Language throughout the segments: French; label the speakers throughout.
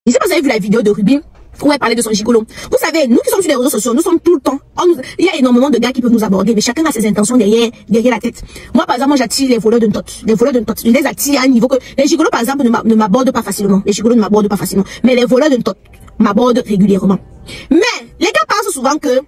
Speaker 1: Je sais pas si vous avez vu la vidéo de Ruby où elle parlait de son gigolo. Vous savez, nous qui sommes sur les réseaux sociaux, nous sommes tout le temps. Il y a énormément de gars qui peuvent nous aborder, mais chacun a ses intentions derrière la tête. Moi, par exemple, moi j'attire les voleurs d'un tot. Les voleurs d'un tot. Je les attire à un niveau que les gigolos, par exemple, ne m'abordent pas facilement. Les gigolos ne m'abordent pas facilement. Mais les voleurs d'un tot m'abordent régulièrement. Mais les gars pensent souvent que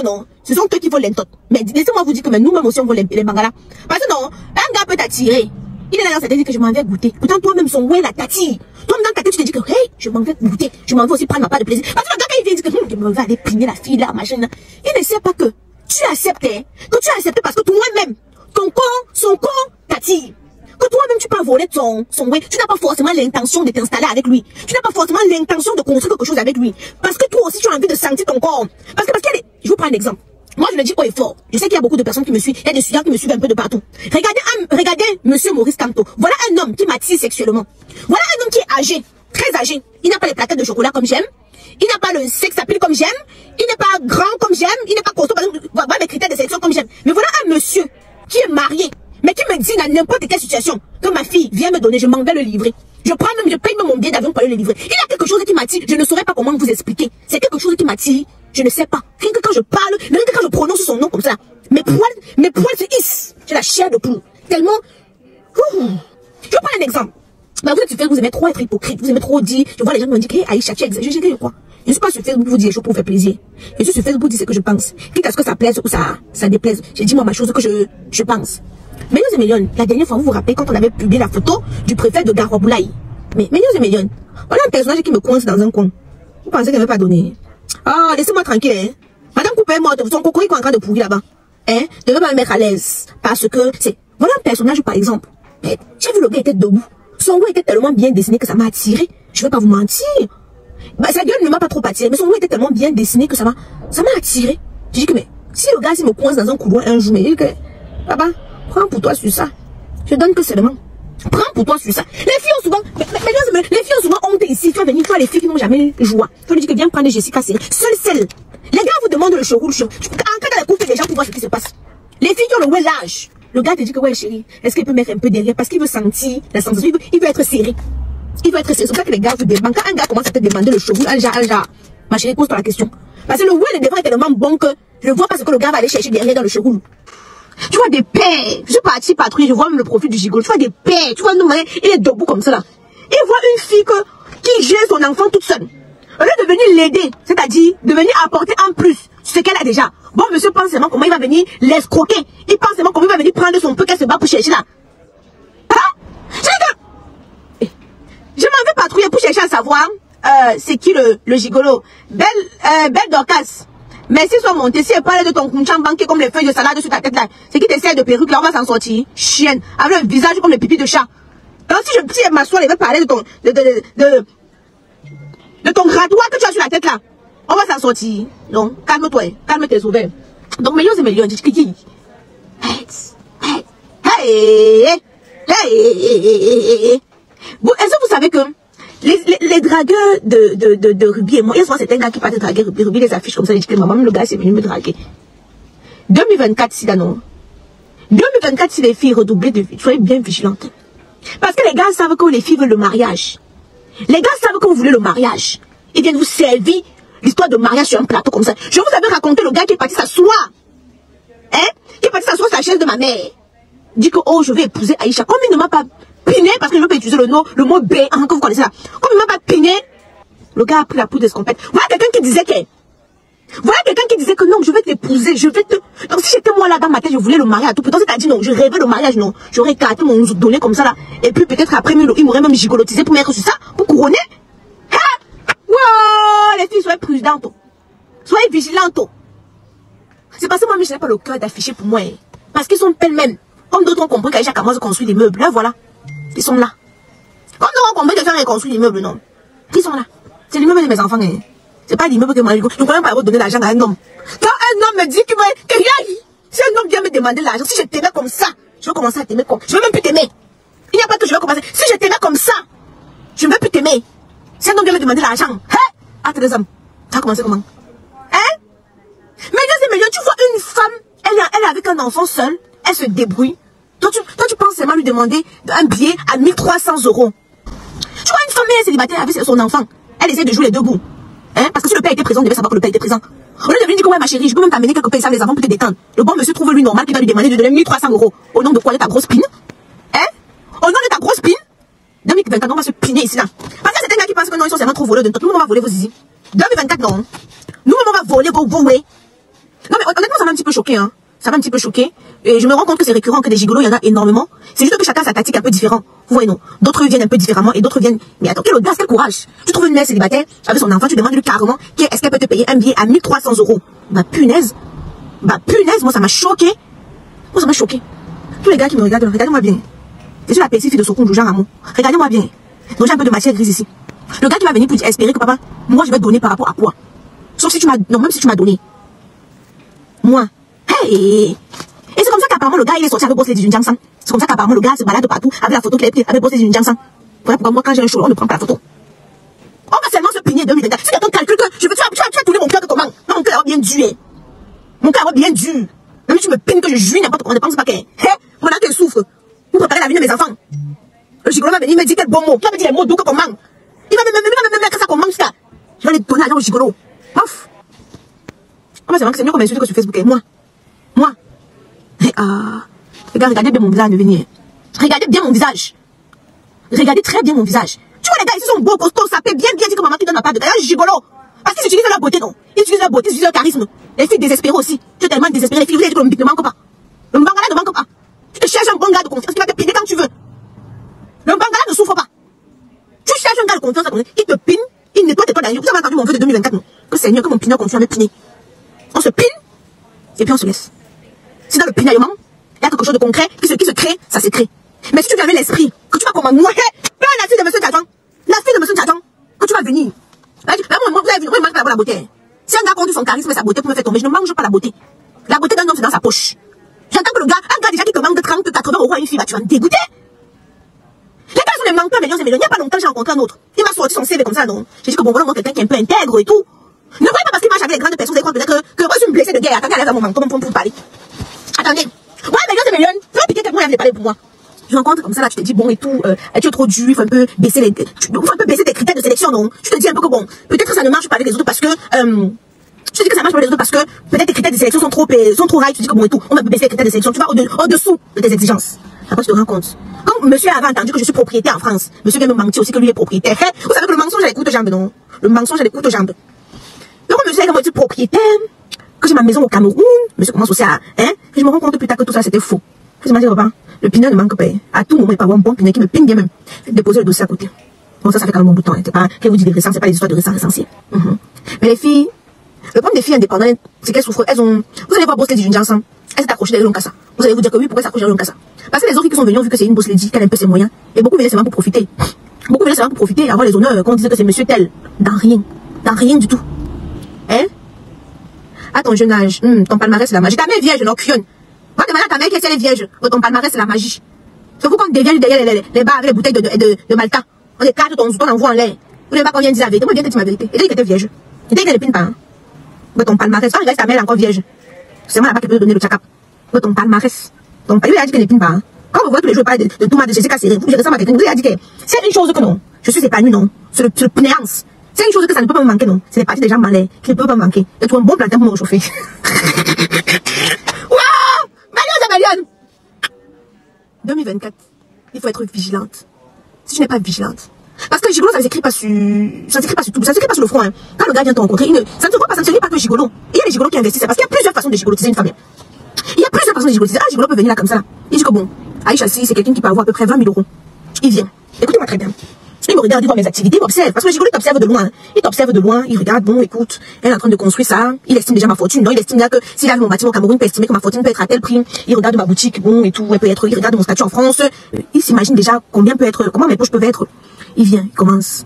Speaker 1: non, ce sont eux qui volent les tot. Mais laissez-moi vous dire que nous-mêmes aussi on vole les mangalas. Parce que non, un gars peut t'attirer. Il est là dans sa tête, dit que je m'en vais goûter. Pourtant, toi-même, son ouais, la t'attire. Toi-même, dans ta tête, tu te dis que, hey, je m'en vais goûter. Je m'en vais aussi prendre ma part de plaisir. Parce que le gars, quand il vient, il dit que, je m'en vais aller piner la fille, là, machin, là. Il ne sait pas que tu acceptes, hein. Que tu acceptes parce que toi-même, ton corps, son corps t'attire. Que toi-même, tu peux voler son ouais. Tu n'as pas forcément l'intention de t'installer avec lui. Tu n'as pas forcément l'intention de construire quelque chose avec lui. Parce que toi aussi, tu as envie de sentir ton corps. Parce qu'il y a des... Je vous prends un exemple. Moi, je le dis haut et fort. Je sais qu'il y a beaucoup de personnes qui me suivent. Il y a des étudiants qui me suivent un peu de partout. Regardez monsieur Maurice Kamto. Voilà un homme qui m'attire sexuellement. Voilà un homme qui est âgé, très âgé. Il n'a pas les plaquettes de chocolat comme j'aime. Il n'a pas le sex appeal comme j'aime. Il n'est pas grand comme j'aime. Il n'est pas costaud. Voilà les critères de sélection comme j'aime. Mais voilà un monsieur qui est marié, mais qui me dit dans n'importe quelle situation que ma fille vient me donner, je m'en vais le livrer. Je paye même mon billet d'avion pour aller le livrer. Il y a quelque chose qui m'attire. Je ne saurais pas comment vous expliquer. C'est quelque chose qui m'attire. Je ne sais pas. Rien que quand je parle, rien que quand je prononce son nom comme ça, mes poils se hissent. J'ai la chair de poule. Tellement. Je vais prendre un exemple. Bah, vous êtes sur Facebook, vous aimez trop être hypocrite. Vous aimez trop dire. Je vois les gens qui me disent, hey, Aïcha, tu exagères. Je dis quoi? Je ne suis pas sur Facebook pour vous dire des choses pour vous faire plaisir. Je suis sur Facebook pour dire ce que je pense. Quitte à ce que ça plaise ou ça déplaise. J'ai dit moi ma chose que je pense. Millions et millions. La dernière fois, vous vous rappelez quand on avait publié la photo du préfet de Garoboulaye. Mais millions et millions. Voilà un personnage qui me coince dans un coin. Vous pensez qu'elle ne veut pas donner? Ah, laissez-moi tranquille, hein. Madame Coupé est morte, son coco est en train de pourrir là-bas. Hein? Ne veut pas me mettre à l'aise. Parce que c'est... Voilà un personnage, par exemple. Mais j'ai vu le gars était debout. Son goût était tellement bien dessiné que ça m'a attiré. Je vais pas vous mentir. Bah, sa gueule ne m'a pas trop attiré, mais son goût était tellement bien dessiné que ça m'a attiré. Je dis que, mais, si le gars, s'il me coince dans un couloir un jour, mais il dit que, papa, prends pour toi sur ça. Je donne que seulement. Prends pour toi sur ça. Les filles ont souvent, les filles ont souvent honte ici. Tu vas venir, toi, les filles qui n'ont jamais joie. Tu lui dis que viens prendre Jessica Seri. Seule. Les gars vous demandent le chevaux. En cas de la coupe, les gens pour voir ce qui se passe. Les filles qui ont le ouais l'âge. Le gars te dit que ouais chérie, est-ce qu'il peut mettre un peu derrière parce qu'il veut sentir la sensation. Il veut être serré. Il veut être serré. C'est pour ça que les gars vous demandent. Quand un gars commence à te demander le chevaux, un genre, ma chérie, pose-toi la question. Parce que le ouais, le devant est tellement bon que je vois pas ce que le gars va aller chercher derrière dans le chevaux. Tu vois des paires. Je suis partie patrouiller, je vois même le profil du gigolo. Tu vois des paires. Tu vois, nous, il est debout comme ça là. Il voit une fille qui gère son enfant toute seule. Au lieu de venir l'aider, c'est-à-dire de venir apporter en plus ce qu'elle a déjà. Bon, monsieur pense seulement comment il va venir l'escroquer. Il pense seulement comment il va venir prendre son peu qu'elle se bat pour chercher là. Hein? Je m'en vais patrouiller pour chercher à savoir c'est qui le gigolo. Belle Dorcas. Mais si soit monté, si elle parle de ton kunchan banqué comme les feuilles de salade sur ta tête là, c'est qui t'essaie de perruque là, on va s'en sortir. Chienne, avec un visage comme le pipi de chat. Donc si elle m'assoit, elle va parler de ton grattoir que tu as sur la tête là, on va s'en sortir. Non, calme-toi, calme tes ovaires. Donc millions et millions, dis qui? Est-ce que vous savez que les dragueurs de Ruby et moi, il y a souvent certains gars qui partent draguer Ruby. Ruby les affiche comme ça, ils disent que maman, le gars c'est venu me draguer. 2024, si là non. 2024, si les filles redoublent de vie, soyez bien vigilantes. Parce que les gars savent que les filles veulent le mariage. Les gars savent que vous voulez le mariage. Ils viennent vous servir l'histoire de mariage sur un plateau comme ça. Je vous avais raconté le gars qui est parti s'asseoir. Hein? Qui est parti s'asseoir sur la chaise de ma mère. Dit que, oh, je vais épouser Aïcha. Comme il ne m'a pas piné, parce que je veux pas utiliser le mot B, hein, que vous connaissez là. Comme il ne m'a pas piné, le gars a pris la poudre d'escampette. Voilà quelqu'un qui disait que non, je vais t'épouser, je vais te... Donc si j'étais moi là dans ma tête, je voulais le marier à tout. Pourtant, c'est-à-dire non, je rêvais le mariage, non. J'aurais écarté mon donné comme ça là. Et puis peut-être après, il m'aurait même gigolotisé pour mettre sur ça, pour couronner. Hein? Wow, les filles, soyez prudentes. Soyez vigilantes. C'est parce que moi, je n'ai pas le cœur d'afficher pour moi. Hein. Parce qu'ils sont pêle-mêle. Comme d'autres ont compris qu'Aïcha commence à construire des meubles. Là, voilà. Ils sont là. Comme d'autres ont compris que faire construire des meubles, non. Ils sont là. C'est l'immeuble de mes enfants. Hein. C'est pas l'immeuble que moi, je ne connais pas donner l'argent à un homme. Quand un homme me dit que si un homme vient me demander l'argent, si je t'aimais comme ça, je vais commencer à t'aimer comme... Je ne vais même plus t'aimer. Il n'y a pas que je vais commencer. Si je t'aimais comme ça, je ne vais plus t'aimer. Si un homme vient me demander l'argent, hein? Ah, t'es des hommes. Ça a commencé comment? Hein? Mais tu vois une femme, elle est avec un enfant seul, elle se débrouille. Toi, tu penses seulement lui demander un billet à 1300 €. Tu vois une femme est célibataire avec son enfant. Elle essaie de jouer les deux bouts. Hein? Parce que si le père était présent, on devait savoir que le père était présent. Au lieu de venir dire que ouais ma chérie, je peux même t'amener quelques paysans les avant pour te détendre. Le bon monsieur trouve lui normal qui va lui demander de donner 1300 €. Au nom de quoi? De ta grosse pine? Hein? Au nom de ta grosse pine? 2024, on va se piner ici là. Parce que c'est un gars qui pense que non, ils sont seulement trop voleurs de tout. Nous, on va voler vos zizi. 2024, non. Nous, on va voler vos way. Non, mais honnêtement, ça m'a un petit peu choqué, hein. Ça m'a un petit peu choqué. Et je me rends compte que c'est récurrent, que des gigolos, il y en a énormément. C'est juste que chacun sa tactique un peu différent. Vous voyez, non. D'autres viennent un peu différemment et d'autres viennent. Mais attends, quelle audace, quel courage. Tu trouves une mère célibataire avec son enfant, tu demandes lui carrément est-ce qu'elle peut te payer un billet à 1300 €. Bah, punaise. Bah, punaise, moi, ça m'a choqué. Moi, ça m'a choqué. Tous les gars qui me regardent, regardez-moi bien. C'est sur la petite fille de Sokun, Jean Ramon. Regardez-moi bien. Donc, j'ai un peu de matière grise ici. Le gars qui va venir pour espérer que papa, moi, je vais te donner par rapport à quoi? Sauf si tu m'as, non, même si tu m'as donné. Moi. Hey! Et c'est comme ça qu'apparemment le gars il est sorti avec Boss Lady du Jiangsan. C'est comme ça qu'apparemment le gars se balade partout avec la photo qu'il a prise avec Boss Lady du Jiangsan. Voilà pourquoi moi quand j'ai un show, on ne prend pas la photo. On va seulement se pigner 2024. Si quelqu'un calcule que tu vas tourner mon cœur que comment? Non, mon cœur est bien dur. Mon cœur est bien dur. Même si tu me pines que je jouis n'importe quoi, ne pense pas qu'elle. Pendant qu'elle souffre. Pour préparer la vie de mes enfants. Le gigolo va venir me dire quel bon mot. Tu vas me dire les mots doux que comment? Il va me mettre ça comment ça? Je vais les donner à l'argent au gigolo. Ouf. Ah, c'est vrai que c'est mieux qu'on m'insulte que sur Facebook. Et moi. Les gars, regardez bien mon visage de venir. Regardez bien mon visage. Regardez très bien mon visage. Tu vois, les gars, ici sont beaux, costauds, sapés, bien dit que maman qui donne pas de gars, gigolo. Parce qu'ils utilisent leur beauté, non. Ils utilisent leur beauté, ils utilisent leur charisme. Les filles désespérées aussi. Tu es tellement désespérée, les filles, vous avez dit que le ne manque pas. Le bangala ne manque pas. Tu te cherches un bon gars de confiance qui va te piner quand tu veux. Le bangala ne souffre pas. Tu cherches un gars de confiance qui te pine, il nettoie tes toits d'ailleurs. Vous avez entendu mon vœu de 2024, non? Que Seigneur, que mon pineur continue à me piner. On se pine, et puis on se laisse. Si dans le pinaillement, il y a quelque chose de concret qui se crée, ça se crée. Mais si tu avais l'esprit, que tu vas comme moi, la fille de monsieur Tchadjan, que tu vas venir. Moi, vous avez vu, moi, je mange pas la beauté. Si un gars conduit son charisme et sa beauté pour me faire tomber, je ne mange pas la beauté. La beauté d'un homme, c'est dans sa poche. J'entends que un gars déjà qui te manque de 30, 80 € à une fille, bah, tu vas me dégoûter. Les gars sont des manqueurs, millions et millions. Il n'y a pas longtemps, j'ai rencontré un autre. Il m'a sorti son CV comme ça, non. J'ai dit que bon, voilà, moi, quelqu'un qui est un peu intègre et tout. Ne voyez pas parce qu'il marche avec les grandes personnes, vous allez croire peut-être que moi, je suis une blessée de guerre. Attendez, elle lève mon manteau pour parler. Attendez. Ouais, millions. Tu vas piquer quelqu'un, elle vient parler pour moi. Je rencontre comme ça, là, tu te dis, bon, et tout, tu es trop dur, il faut un peu baisser tes critères de sélection, non? Tu te dis un peu que bon, peut-être que ça ne marche pas avec les autres parce que, tu te dis que ça marche pas avec les autres parce que, peut-être tes critères de sélection sont trop high, tu te dis que bon, et tout, on va baisser les critères de sélection, tu vas au-dessous de tes exigences. Après, tu te rends compte. Quand monsieur avait entendu que je suis propriétaire en France, monsieur vient me mentir aussi que lui est propriétaire. Vous savez que le mensonge a les coups de jambes, non? Le mensonge a les coups de jambes. Donc, monsieur, quand je suis propriétaire, que j'ai ma maison au Cameroun, monsieur commence aussi à, que je me rends compte plus tard que tout ça c'était faux. Vous imaginez, papa, le pineur ne manque pas. À tout moment, il peut avoir un bon pineur qui me pine bien même. Déposer le dossier à côté. Bon, ça fait quand même un bout de temps. C'est pas, qu'elle vous dit des récents, c'est pas des histoires de récents recensés. Mais les filles, le problème des filles indépendantes, c'est qu'elles souffrent, vous allez voir Boss Lady du ensemble. Elle s'est accrochée derrière Lonkassa. Vous allez vous dire que oui, pourquoi s'accrocher derrière Lonkassa? Parce que les autres qui sont venus ont vu que c'est une Boss Lady, qu'elle a un peu ses moyens. Et beaucoup venaient seulement pour profiter. Beaucoup venaient seulement pour profiter, avoir les honneurs, qu'on disait que c'est monsieur tel. Dans rien du tout. À ton jeune âge, ton palmarès c'est la magie. Ta mère est vierge, non, cuionne. Va demander à ta mère qui est vierge. Ton palmarès c'est la magie. C'est vous qu'on dévierge derrière les bars avec les bouteilles de Malta. On écarte ton zouton, on envoie en l'air. Vous ne voulez pas qu'on vienne dire la vérité. Moi, viens te dire ma vérité. Et dès qu'il était vierge. Et dès qu'il n'épine pas. Hein. Ton palmarès. Quand il reste ta mère encore vierge. C'est moi là-bas qui peut te donner le tchakap. Ton palmarès. Lui, il a dit qu'il n'épine pas. Hein. Quand vous voyez tous les jours parler de Thomas de Jessica Serré, vous ressemble à quelqu'un. Vous lui a dit que c'est une chose que non. Je suis épanoui, non. C'est le pnéance. C'est une chose que ça ne peut pas me manquer, non. C'est les parties des gens malais qui ne peuvent pas me manquer. Et tu as un bon plantain pour me réchauffer. Waouh! Marianne! 2024. Il faut être vigilante. Si tu n'es pas vigilante. Parce que le gigolo, ça ne s'écrit pas sur tout. Ça ne s'écrit pas sur le front, hein. Quand le gars vient te rencontrer, ça ne se voit pas, ça ne se lit pas que gigolo. Il y a les gigolos qui investissent. Parce qu'il y a plusieurs façons de gigolotiser une femme. Il y a plusieurs façons de gigolotiser. Ah, le gigolo peut venir là comme ça, là. Il dit que bon, Aïcha, si c'est quelqu'un qui peut avoir à peu près 20 000 €. Il vient. Écoutez-moi très bien. Il me regarde, il voit mes activités, il m'observe. Parce que le gigolo, il t'observe de loin. Il t'observe de loin, il regarde, bon, écoute, elle est en train de construire ça. Il estime déjà ma fortune. Donc, il estime là que s'il a vu mon bâtiment au Cameroun, il peut estimer que ma fortune peut être à tel prix. Il regarde ma boutique, bon, et tout, elle peut être, il regarde mon statut en France. Il s'imagine déjà comment mes poches peuvent être. Il vient, il commence.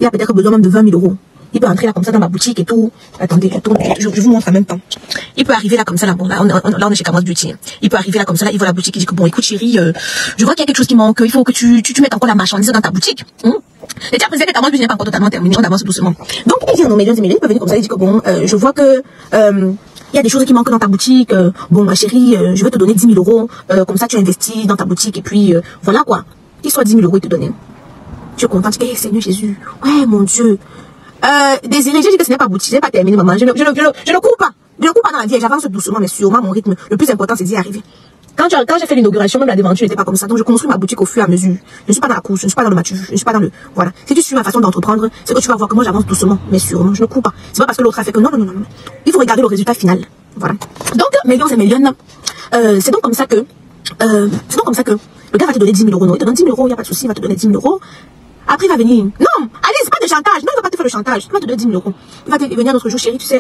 Speaker 1: Il a peut-être besoin même de 20 000 €. Il peut entrer là comme ça dans ma boutique et tout. Attendez, je vous montre en même temps. Il peut arriver là comme ça, là, bon, là, on est chez Camas Beauty. Il peut arriver là comme ça, là, il voit la boutique, il dit que bon, écoute chérie, je vois qu'il y a quelque chose qui manque, il faut que tu mettes encore la marchandise dans ta boutique. Et tu as présenté Camas Beauty n'est pas encore totalement terminé, on avance doucement. Donc, il vient, non, millions et millions, il peut venir comme ça, il dit que bon, je vois que, il y a des choses qui manquent dans ta boutique, bon, ma chérie, je vais te donner 10 000 €, comme ça tu investis dans ta boutique, et puis, voilà quoi. Qu'il soit 10 000 € il te donne. Tu es contente, tu dis, hey, Seigneur Jésus, ouais, mon Dieu. Désiré, j'ai dit que ce n'est pas bouti, je n'ai pas terminé, maman. Je ne cours pas. Je ne cours pas dans la vie, j'avance doucement, mais sûrement, mon rythme. Le plus important, c'est d'y arriver. Quand j'ai fait l'inauguration, même la devanture n'était pas comme ça. Donc, je construis ma boutique au fur et à mesure. Je ne suis pas dans la course, je ne suis pas dans le match, je ne suis pas dans le... Voilà. Si tu suis ma façon d'entreprendre, c'est que tu vas voir comment j'avance doucement, mais sûrement. Je ne cours pas. C'est pas parce que l'autre a fait que non. Il faut regarder le résultat final. Voilà. Donc, millions et millions, c'est donc comme ça que le gars va te donner 10 000 euros. Non, il te donne 10 000 euros, il n'y a pas de souci, il va te donner 10 000 euros. Après, il va venir. Non, allez, c'est pas de chantage. Non, il va pas te faire le chantage. Il va te donner 10 000 euros. Il va te venir notre jour, chérie, tu sais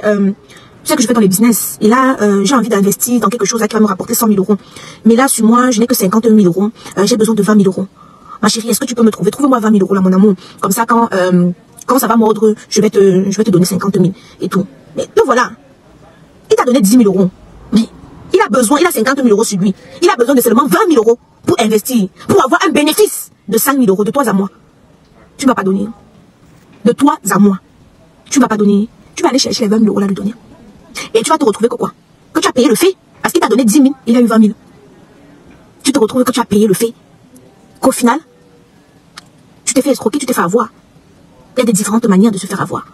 Speaker 1: que je fais dans les business. Et là, j'ai envie d'investir dans quelque chose là, qui va me rapporter 100 000 euros. Mais là, sur moi, je n'ai que 50 000 euros. J'ai besoin de 20 000 euros. Ma chérie, est-ce que tu peux me trouver? Trouve-moi 20 000 euros là, mon amour. Comme ça, quand ça va mordre, je vais te donner 50 000 et tout. Mais le voilà. Il t'a donné 10 000 euros. Mais il a 50 000 euros sur lui. Il a besoin de seulement 20 000 euros pour investir, pour avoir un bénéfice de 5 000 euros de toi à moi. Tu ne vas pas donner. De toi à moi. Tu ne vas pas donner. Tu vas aller chercher les 20 000 euros là lui donner. Et tu vas te retrouver que quoi? Que tu as payé le fait. Parce qu'il t'a donné 10 000, il a eu 20 000. Tu te retrouves que tu as payé le fait. Qu'au final, tu t'es fait escroquer, tu t'es fait avoir. Il y a des différentes manières de se faire avoir.